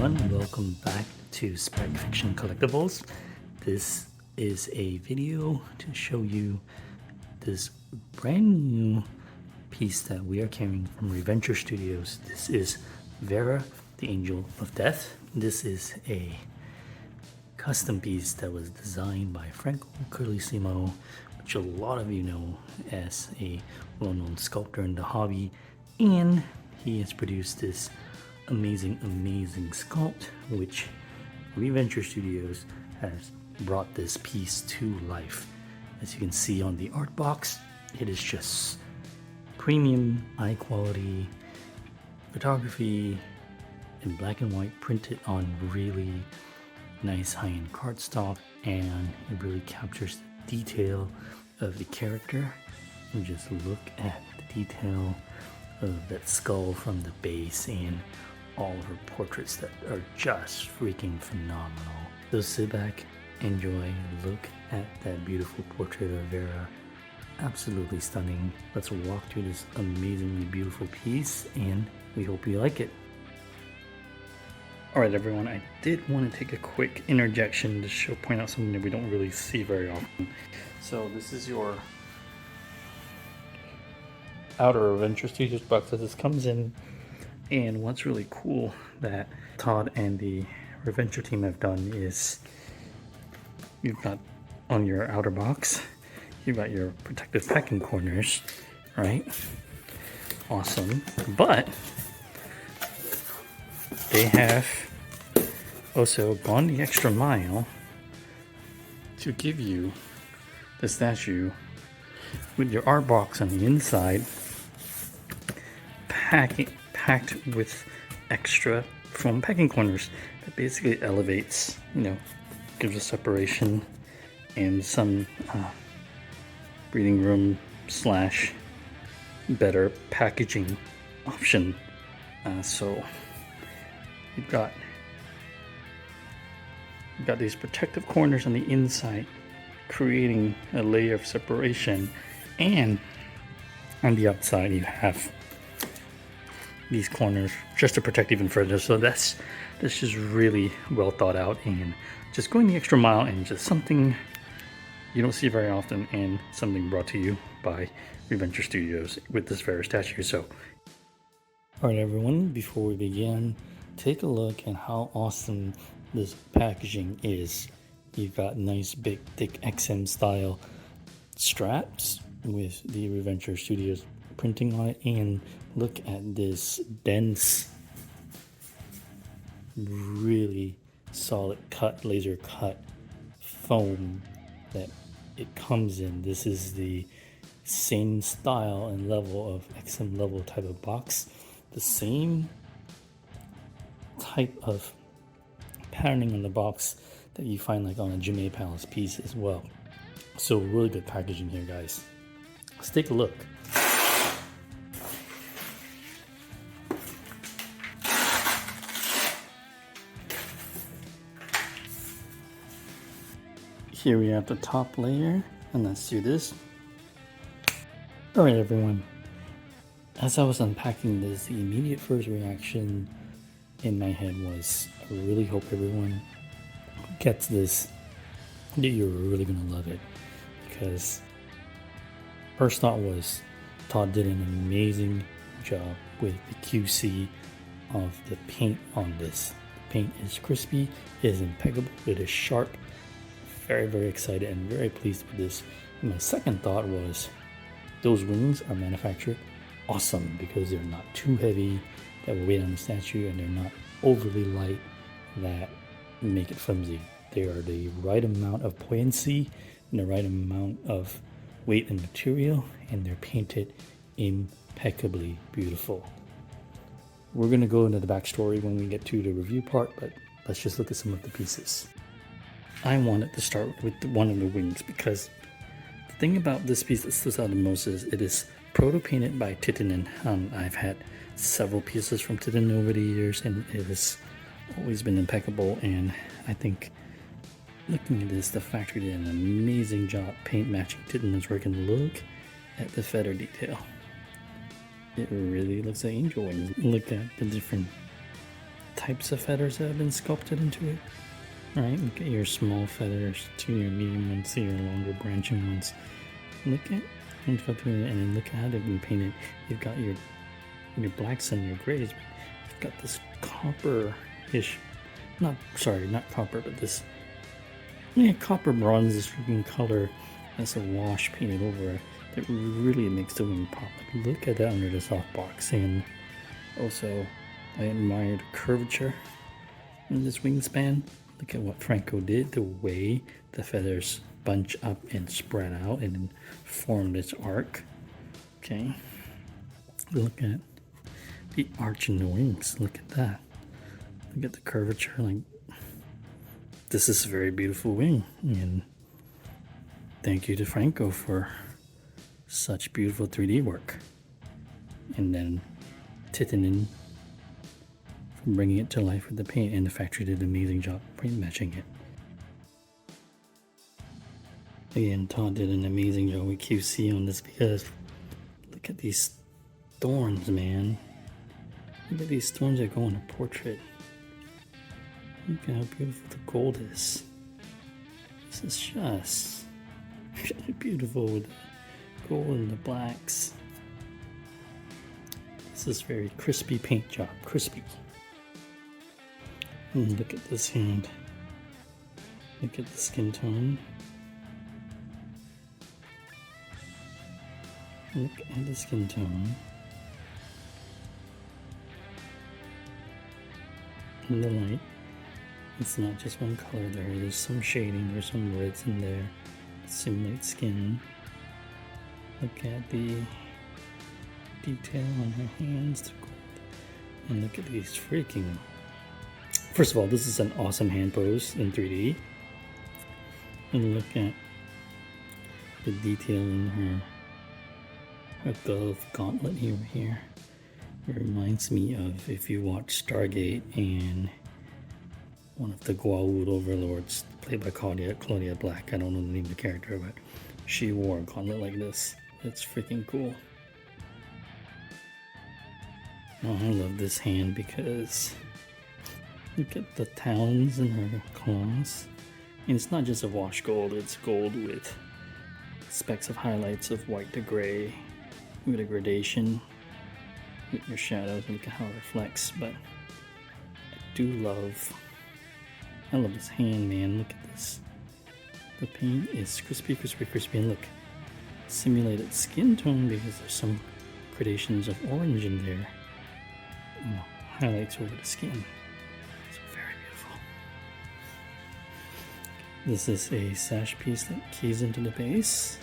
everyone, welcome back to SpecFiction Collectibles. This is a video to show you this brand new piece that we are carrying from Reventure Studios. This is Vara, the Angel of Death. This is a custom piece that was designed by Franco Carlesimo, which a lot of you know as a well-known sculptor in the hobby, and he has produced this amazing sculpt, which Reventure Studios has brought this piece to life. As you can see on the art box, it is just premium, high quality photography in black and white, printed on really nice high-end cardstock, and it really captures the detail of the character. And just look at the detail of that skull from the base and all of her portraits that are just freaking phenomenal. So sit back, enjoy, look at that beautiful portrait of Vara. Absolutely stunning. Let's walk through this amazingly beautiful piece, and we hope you like it. Alright everyone, I did want to take a quick interjection to point out something that we don't really see very often. So this is your outer Reventure Studios box that this comes in. And what's really cool that Todd and the Reventure team have done is you've got on your outer box, you've got your protective packing corners, right? Awesome. But they have also gone the extra mile to give you the statue with your art box on the inside, packed with extra foam packing corners that basically elevates, gives a separation and some breathing room / better packaging option. So you've got these protective corners on the inside, creating a layer of separation, and on the outside you have these corners just to protect even further. So that's just really well thought out, and just going the extra mile, and just something you don't see very often, and something brought to you by Reventure Studios with this Vara statue. So alright everyone, before we begin, take a look at how awesome this packaging is. You've got nice big thick XM style straps with the Reventure Studios printing on it, and look at this dense, really solid cut, laser cut foam that it comes in. This is the same style and level of XM level type of box, the same type of patterning on the box that you find like on a Jimmy Palace piece as well. So really good packaging here, guys. Let's take a look. Here we have the top layer, and let's do this. Alright everyone, as I was unpacking this, the immediate first reaction in my head was, I really hope everyone gets this, that you're really gonna love it. Because first thought was, Todd did an amazing job with the QC of the paint on this. The paint is crispy, it is impeccable, it is sharp. Very excited and very pleased with this. And my second thought was, those wings are manufactured awesome, because they're not too heavy that will weigh on the statue, and they're not overly light that make it flimsy. They are the right amount of buoyancy and the right amount of weight and material, and they're painted impeccably beautiful. We're going to go into the backstory when we get to the review part, but let's just look at some of the pieces. I wanted to start with one of the wings, because the thing about this piece that stands out the most is it is proto painted by Titinun. I've had several pieces from Titinun over the years, and it has always been impeccable. And I think looking at this, the factory did an amazing job paint matching Titinun's work. And look at the feather detail. It really looks like angel wings. Look at the different types of feathers that have been sculpted into it. Right, look at your small feathers to your medium ones to your longer branching ones. Look at and then look at how they've been painted. You've got your blacks and your grays. You've got this copper-ish, not copper, but this copper bronze, this freaking color that's a wash painted over it that really makes the wing pop. Like, look at that under the softbox. And also, I admire the curvature in this wingspan. Look at what Franco did, the way the feathers bunch up and spread out and then form this arc. Okay, look at the arch in the wings. Look at that. Look at the curvature. Like, this is a very beautiful wing, and thank you to Franco for such beautiful 3D work. And then Titinun for bringing it to life with the paint, and the factory did an amazing job paint matching it. Again, Todd did an amazing job with QC on this, because look at these thorns, man. Look at these thorns that go in a portrait. Look at how beautiful the gold is. This is just really beautiful with the gold and the blacks. This is very crispy paint job, crispy. And look at this hand. Look at the skin tone. Look at the skin tone. In the light. It's not just one color there. There's some shading. There's some reds in there. Simulate skin. Look at the detail on her hands. The gold. And look at these freaking... First of all, this is an awesome hand pose in 3D. And look at the detail in her glove gauntlet here. It reminds me of, if you watch Stargate, and one of the Goa'uld overlords, played by Claudia Black. I don't know the name of the character, but she wore a gauntlet like this. It's freaking cool. Oh, I love this hand because look at the talons in her claws. And it's not just a wash gold, it's gold with specks of highlights of white to gray with a gradation with your shadows. Look at how it reflects. But I love this hand, man. Look at this. The paint is crispy, and look, simulated skin tone because there's some gradations of orange in there. Highlights over the skin. It's very beautiful. This is a sash piece that keys into the base,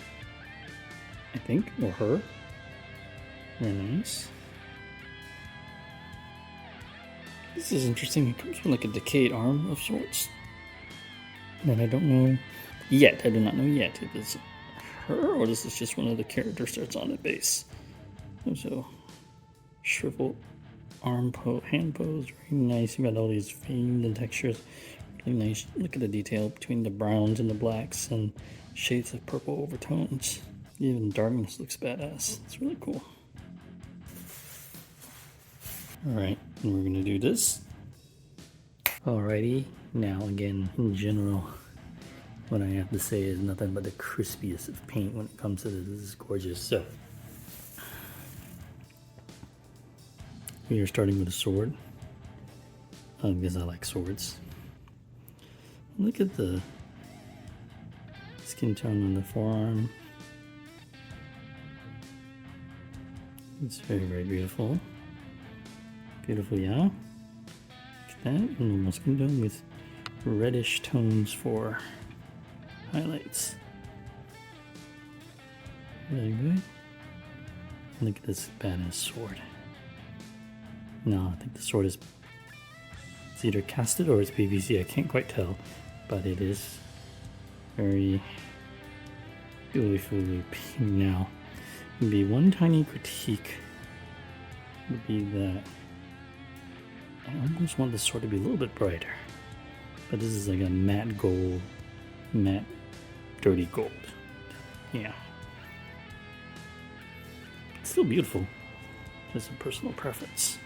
I think, or her. Very nice. This is interesting. It comes with like a decayed arm of sorts. But I don't know yet. I do not know yet if it's her or this is just one of the characters that's on the base. So, shriveled hand pose. Very nice. You got all these veins and textures. Really nice. Look at the detail between the browns and the blacks and shades of purple overtones. Even darkness looks badass. It's really cool. Alright, and we're going to do this. Alrighty, now again, in general, what I have to say is nothing but the crispiest of paint when it comes to this. This is gorgeous. So, we are starting with a sword, because I like swords. Look at the skin tone on the forearm. It's very, very beautiful. Beautiful, yeah. Look at that. And normal skin tone with reddish tones for highlights. Very good. Look at this badass sword. No, I think the sword is, it's either casted or it's PVC. I can't quite tell, but it is very beautifully pink. Now, maybe one tiny critique would be that I almost want the sword to be a little bit brighter, but this is like a matte gold, matte dirty gold. Yeah, it's still beautiful, just a personal preference.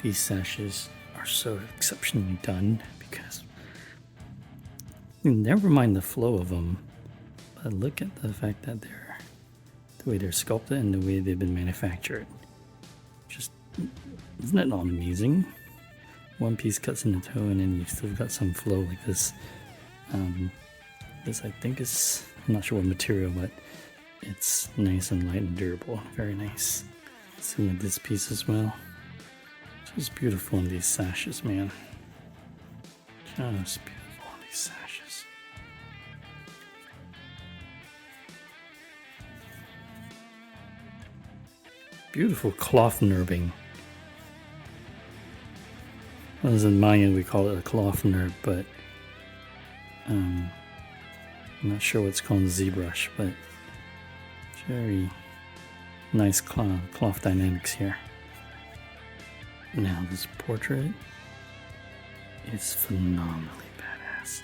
These sashes are so exceptionally done because never mind the flow of them, but look at the fact that they're the way they're sculpted and the way they've been manufactured. Just isn't it all amazing? One piece cuts in the toe and then you've still got some flow like this. This I think is, I'm not sure what material, but it's nice and light and durable. Very nice. Same with this piece as well. Just beautiful in these sashes, man. Just beautiful in these sashes. Beautiful cloth nerving. As in Mayan, we call it a cloth nerve, but I'm not sure what's called ZBrush, but very nice cloth dynamics here. Now this portrait is phenomenally badass.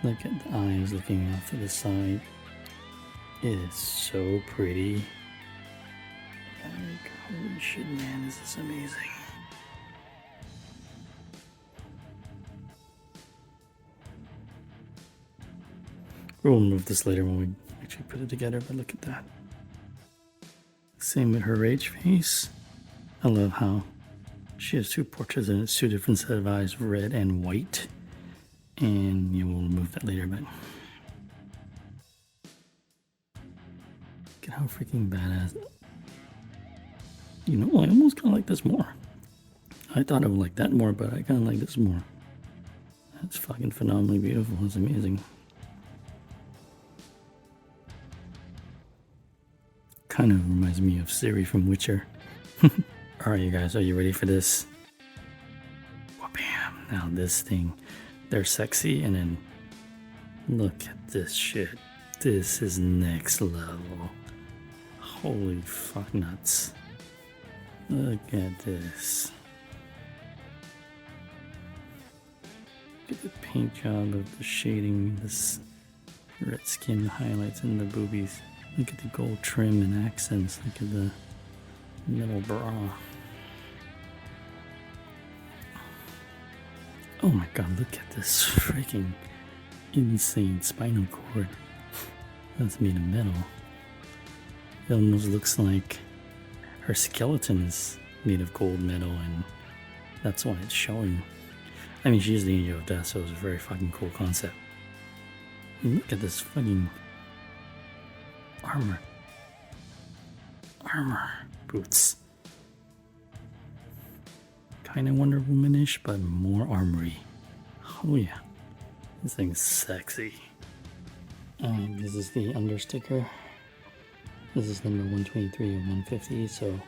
Look at the eyes looking off to the side. It is so pretty. Like, holy shit, man, this is amazing. We'll move this later when we actually put it together, but look at that. Same with her rage face. I love how she has two portraits and it's two different set of eyes, red and white. And yeah, we'll move that later, but look at how freaking badass. You know, I almost kind of like this more. I thought I would like that more, but I kind of like this more. That's fucking phenomenally beautiful. It's amazing. Kind of reminds me of Siri from Witcher. Alright, you guys, are you ready for this? Bam! Now this thing, they're sexy, and then look at this shit. This is next level. Holy fuck nuts. Look at this. Look at the paint job of the shading, this red skin highlights in the boobies. Look at the gold trim and accents. Look at the metal bra. Oh my god, look at this freaking insane spinal cord. That's made of metal. It almost looks like her skeleton is made of gold metal, and that's why it's showing. I mean, she's the angel of death, so it's a very fucking cool concept. And look at this fucking armor boots. Kind of Wonder Woman-ish, but more armory. Oh yeah, this thing's sexy. And this is the under sticker. This is number 123 and 150, so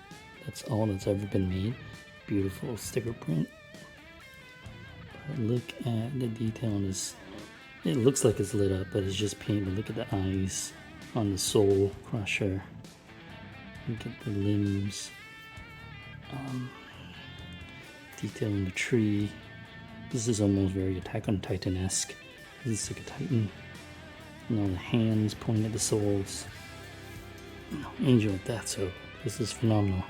that's all that's ever been made. Beautiful sticker print. But look at the detail on this. It looks like it's lit up, but it's just paint. But look at the eyes on the soul crusher. Look at the limbs. Detail in the tree. This is almost very Attack on Titan-esque. This is like a Titan. And all the hands pointing at the souls. Angel of Death, so this is phenomenal.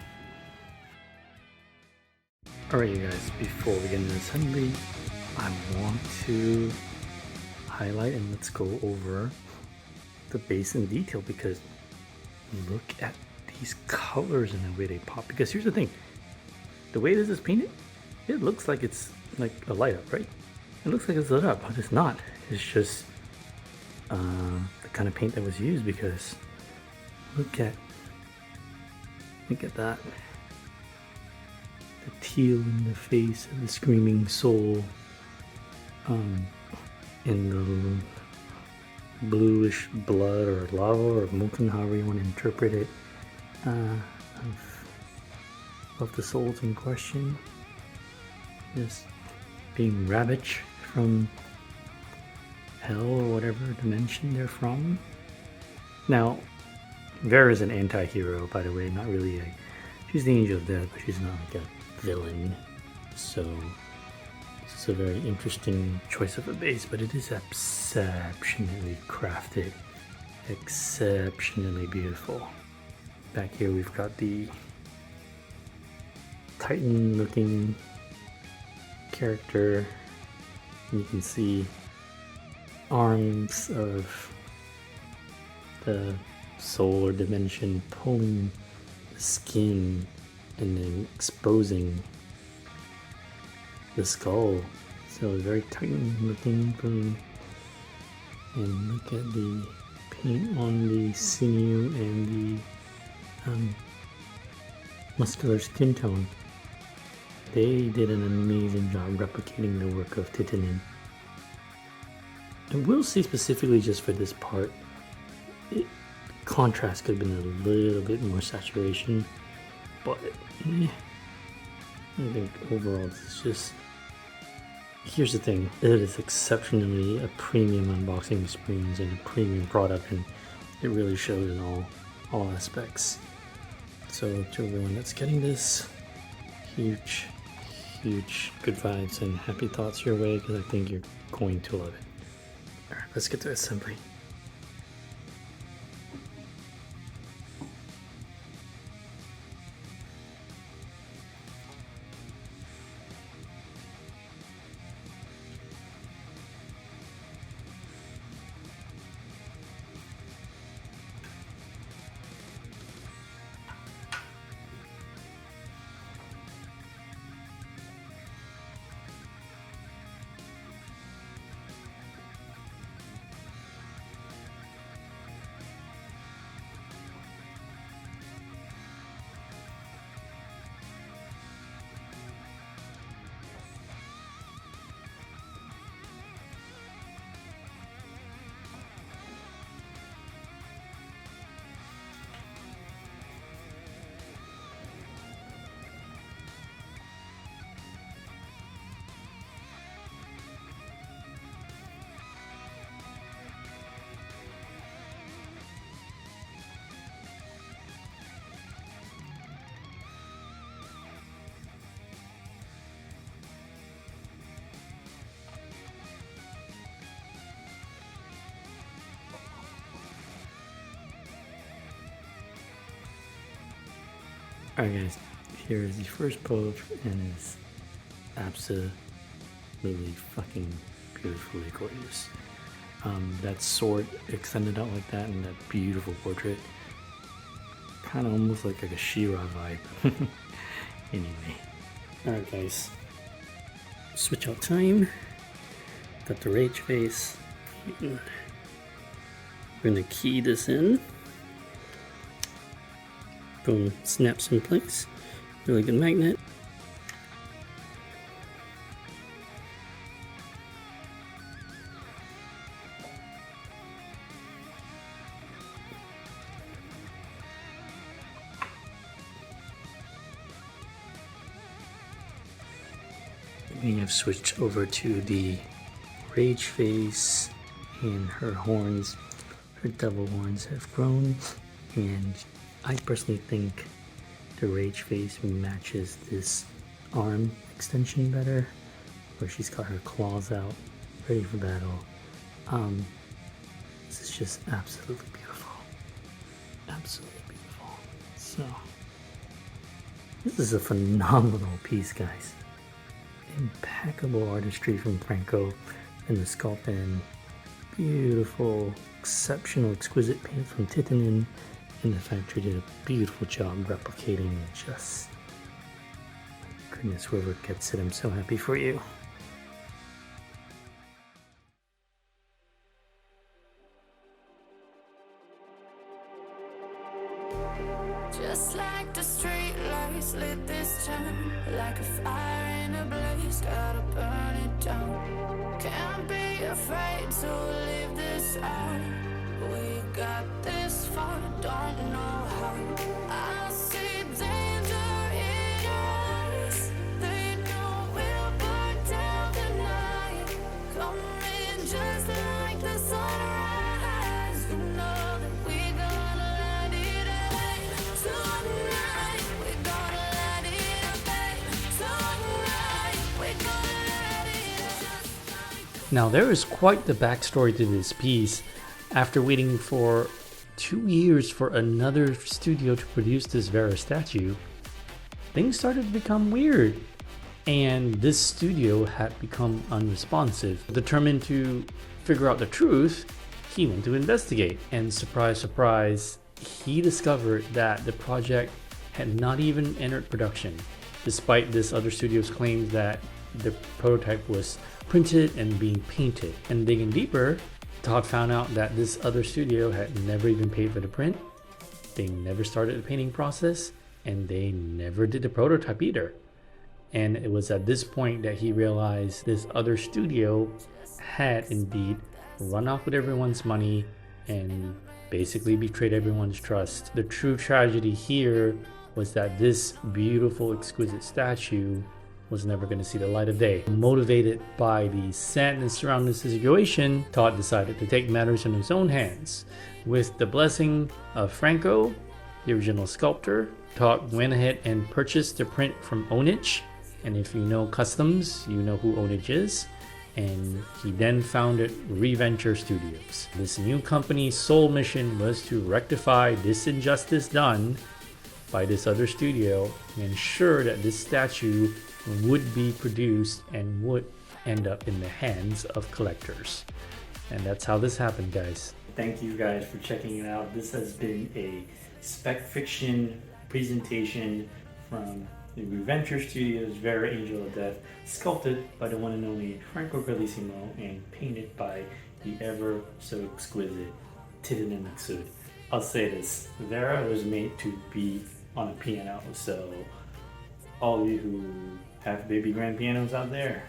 Alright, you guys, before we get into this assembly, I want to highlight and let's go over the base in detail, because look at these colors and the way they pop. Because here's the thing, the way this is painted, it looks like it's like a light up, right? It looks like it's lit up, but it's not. It's just the kind of paint that was used, because look at that. The teal in the face of the screaming soul, in the bluish blood or lava or molten, however you want to interpret it, of the souls in question, just being ravaged from hell or whatever dimension they're from. Now, Vara is an anti-hero, by the way, not really she's the angel of death, but she's not like a villain. So this is a very interesting choice of a base, but it is exceptionally crafted, exceptionally beautiful. Back here we've got the Titan looking character. You can see arms of the soul or dimension pulling the skin and then exposing the skull. So very Titan looking from, and look at the paint on the sinew and the muscular skin tone. They did an amazing job replicating the work of Titinun. And we'll see specifically just for this part, contrast could have been a little bit more saturation, but I think overall it's just, here's the thing, it is exceptionally a premium unboxing experience and a premium product, and it really shows in all aspects. So to everyone that's getting this, huge good vibes and happy thoughts your way, because I think you're going to love it. Alright, let's get to assembly. Alright guys, here is the first pose, and it's absolutely fucking beautifully gorgeous. That sword extended out like that, and that beautiful portrait, kind of almost like a She-Ra vibe. Anyway, alright guys, switch out time. Got the rage face. We're gonna key this in. Boom, snaps in place. Really good magnet. We have switched over to the rage face, and her horns, her devil horns have grown, and I personally think the rage face matches this arm extension better, where she's got her claws out, ready for battle. This is just absolutely beautiful. Absolutely beautiful. So, this is a phenomenal piece, guys. Impeccable artistry from Franco in the sculpt, and beautiful, exceptional, exquisite paint from Titinun. And the factory did a beautiful job replicating it. Just, goodness, whoever gets it, I'm so happy for you. Just like the street lights lit this town, like a fire in a blaze, gotta burn it down. Can't be afraid to leave this out. We got this far, don't know how. I see danger in your eyes. They know we'll burn down the night. Coming just like the sunrise. You know that we gonna let it rain. Tonight, we gonna let it rain. Tonight, we gonna let it rain. Now there is quite the backstory to this piece. After waiting for 2 years for another studio to produce this Vara statue, things started to become weird. And this studio had become unresponsive. Determined to figure out the truth, he went to investigate. And surprise, surprise, he discovered that the project had not even entered production, despite this other studio's claims that the prototype was printed and being painted. And digging deeper, Todd found out that this other studio had never even paid for the print, they never started the painting process, and they never did the prototype either. And it was at this point that he realized this other studio had indeed run off with everyone's money and basically betrayed everyone's trust. The true tragedy here was that this beautiful, exquisite statue was never going to see the light of day. Motivated by the sadness surrounding the situation, Todd decided to take matters in his own hands. With the blessing of Franco, the original sculptor, Todd went ahead and purchased the print from Onich. And if you know customs, you know who Onich is. And he then founded Reventure Studios. This new company's sole mission was to rectify this injustice done by this other studio and ensure that this statue would be produced and would end up in the hands of collectors. And that's how this happened, guys. Thank you guys for checking it out. This has been a SpecFiction presentation from the Reventure Studios Vara Angel of Death, sculpted by the one and only Franco Carlesimo and painted by the ever so exquisite Titinun Naksud. I'll say this, Vara was made to be on a piano, so all of you who have baby grand pianos out there,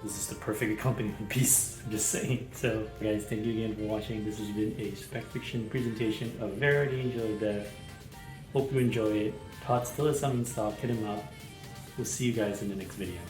this is the perfect accompaniment piece, I'm just saying. So guys, thank you again for watching. This has been a SpecFiction presentation of Vara the Angel of Death. Hope you enjoy it. Todd still has some in stock, hit him up. We'll see you guys in the next video.